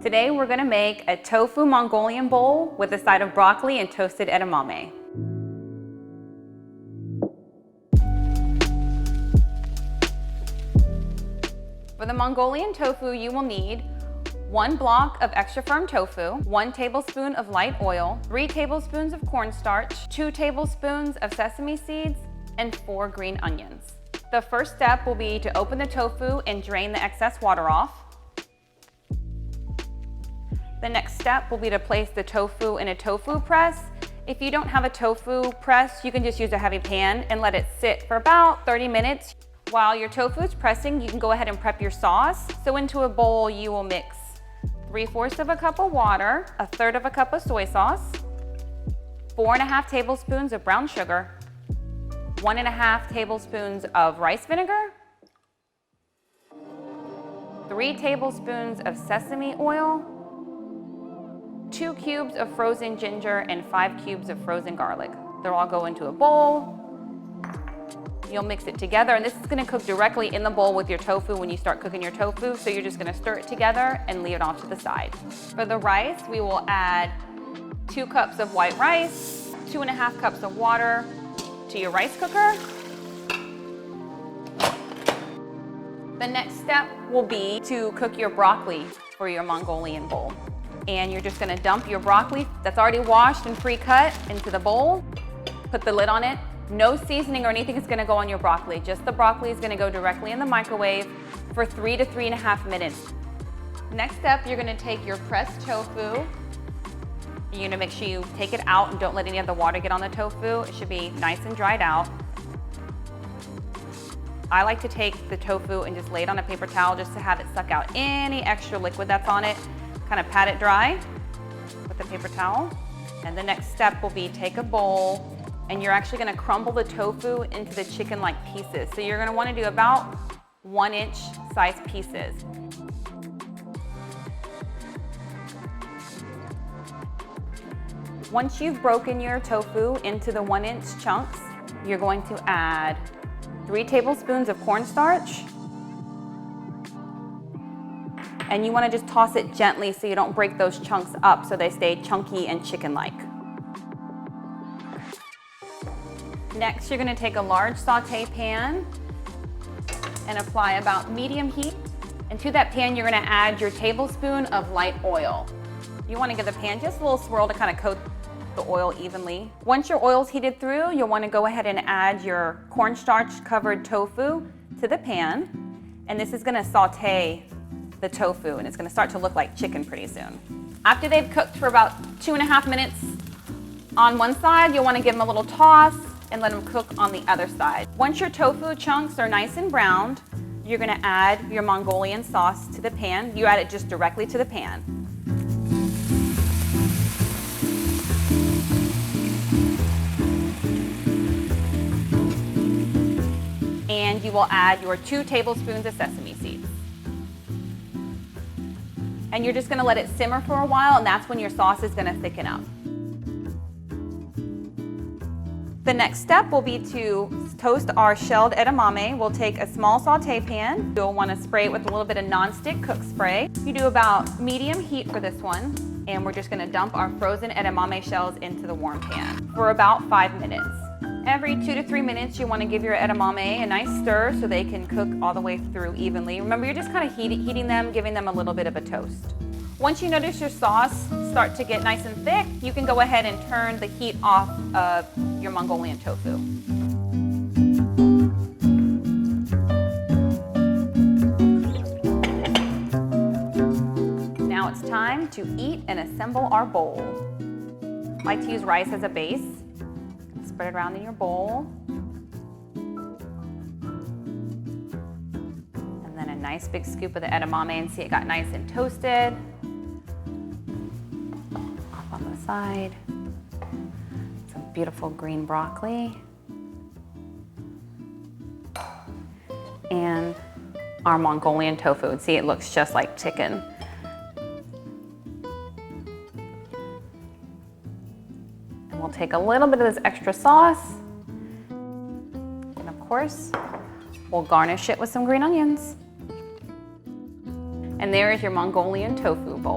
Today we're going to make a tofu Mongolian bowl with a side of broccoli and toasted edamame. For the Mongolian tofu, you will need 1 block of extra firm tofu, 1 tablespoon of light oil, 3 tablespoons of cornstarch, 2 tablespoons of sesame seeds, and 4 green onions. The first step will be to open the tofu and drain the excess water off. The next step will be to place the tofu in a tofu press. If you don't have a tofu press, you can just use a heavy pan and let it sit for about 30 minutes. While your tofu is pressing, you can go ahead and prep your sauce. So into a bowl, you will mix 3/4 of a cup of water, 1/3 of a cup of soy sauce, 4.5 tablespoons of brown sugar, 1.5 tablespoons of rice vinegar, 3 tablespoons of sesame oil, 2 cubes of frozen ginger, and 5 cubes of frozen garlic. They'll all go into a bowl. You'll mix it together, and this is gonna cook directly in the bowl with your tofu when you start cooking your tofu, so you're just gonna stir it together and leave it off to the side. For the rice, we will add 2 cups of white rice, 2.5 cups of water to your rice cooker. The next step will be to cook your broccoli for your Mongolian bowl. And you're just gonna dump your broccoli that's already washed and pre-cut into the bowl. Put the lid on it. No seasoning or anything is gonna go on your broccoli. Just the broccoli is gonna go directly in the microwave for 3 to 3.5 minutes. Next step, you're gonna take your pressed tofu. You're gonna make sure you take it out and don't let any of the water get on the tofu. It should be nice and dried out. I like to take the tofu and just lay it on a paper towel just to have it suck out any extra liquid that's on it. Kind of pat it dry with the paper towel. And the next step will be take a bowl and you're actually gonna crumble the tofu into the chicken-like pieces. So you're gonna wanna do about 1-inch size pieces. Once you've broken your tofu into the 1-inch chunks, you're going to add 3 tablespoons of cornstarch. And you want to just toss it gently so you don't break those chunks up so they stay chunky and chicken-like. Next, you're going to take a large saute pan and apply about medium heat. And to that pan, you're going to add your tablespoon of light oil. You want to give the pan just a little swirl to kind of coat the oil evenly. Once your oil's heated through, you'll want to go ahead and add your cornstarch covered tofu to the pan. And this is going to saute the tofu, and it's gonna start to look like chicken pretty soon. After they've cooked for about 2.5 minutes on one side, you'll wanna give them a little toss and let them cook on the other side. Once your tofu chunks are nice and browned, you're gonna add your Mongolian sauce to the pan. You add it just directly to the pan. And you will add your 2 tablespoons of sesame seeds. And you're just gonna let it simmer for a while, and that's when your sauce is gonna thicken up. The next step will be to toast our shelled edamame. We'll take a small saute pan. You'll wanna spray it with a little bit of non-stick cook spray. You do about medium heat for this one, and we're just gonna dump our frozen edamame shells into the warm pan for about 5 minutes. Every 2 to 3 minutes, you want to give your edamame a nice stir so they can cook all the way through evenly. Remember, you're just kind of heating them, giving them a little bit of a toast. Once you notice your sauce start to get nice and thick, you can go ahead and turn the heat off of your Mongolian tofu. Now it's time to eat and assemble our bowl. I like to use rice as a base. Spread it around in your bowl. And then a nice big scoop of the edamame, and see it got nice and toasted. Off on the side. Some beautiful green broccoli. And our Mongolian tofu. And see, it looks just like chicken. We'll take a little bit of this extra sauce, and of course, we'll garnish it with some green onions. And there is your Mongolian tofu bowl.